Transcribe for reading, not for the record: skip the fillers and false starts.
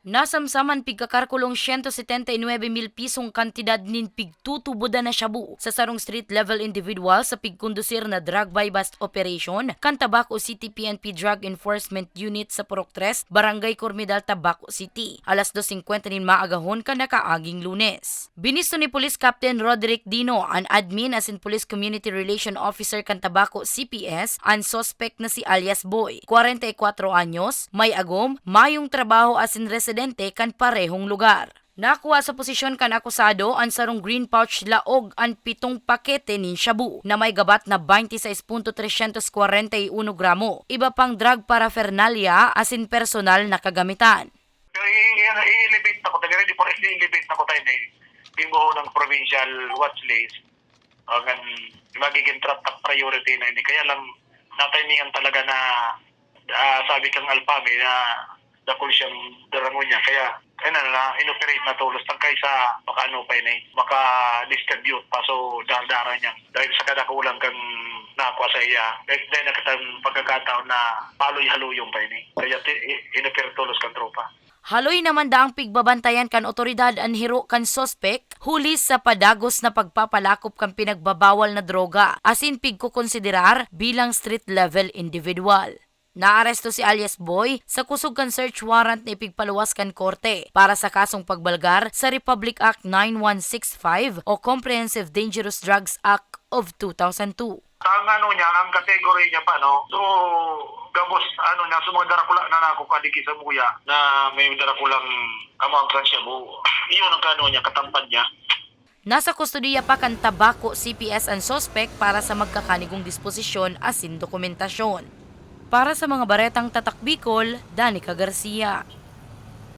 Nasamsaman pigkakarkulong 179,000 pisong kantidad nin pigtutuboda na shabu sa sarong street level individual sa pigkondusir na drug buy-bust operation kan Tabaco City PNP Drug Enforcement Unit sa Purok 3, Barangay Cormedal, Tabaco City. Alas 2:50 nin maagahon kan nakaaging Lunes. Binisto ni Police Captain Roderick Dino, an admin as in Police Community Relation Officer kan Tabaco CPS, ang suspect na si alias Boy, 44 anyos, may agom, mayong trabaho as in residente kan parehong lugar. Nakuha sa posisyon kan akusado ang sarong green pouch laog ang 7 pakete ni shabu na may gabat na 26.341 gramo. Iba pang drug paraphernalia as in personal na kagamitan. I-elevate na ko, tagarin po i-elevate na ko tayo na bimuho ng provincial watch list. Hanggang magiging top priority na ini. Kaya lang natimingan talaga na sabi kang Alpami na dakol siyang darangon niya. Kaya inoperate na tulos lang kaysa maka-distribute pa so dardara niya. Dahil sa kadakulang kang nakuha sa iya. Dahil nakatang pagkakataon na paloy-haluyong pa ini. Kaya inoperate tulos kang tropa. Haloy naman daang pigbabantayan kan otoridad ang hiro kan sospek huli sa padagos na pagpapalakop kan pinagbabawal na droga asin pigkukonsiderar bilang street level individual. Naaresto si alias Boy sa kusog kan search warrant na ipigpaluwas kan korte para sa kasong pagbalgar sa Republic Act 9165 o Comprehensive Dangerous Drugs Act of 2002. Ang kategory niya pa, no? So, gabos, niya, sumang darakula na nako kadiki sa muya na may darakulang amang shabu. Iyon ang niya, katampad niya. Nasa kustodiya pa kan Tabaco CPS ang suspect para sa magkakanigong disposisyon asin dokumentasyon. Para sa mga baretang tatak Bicol, Danica Garcia.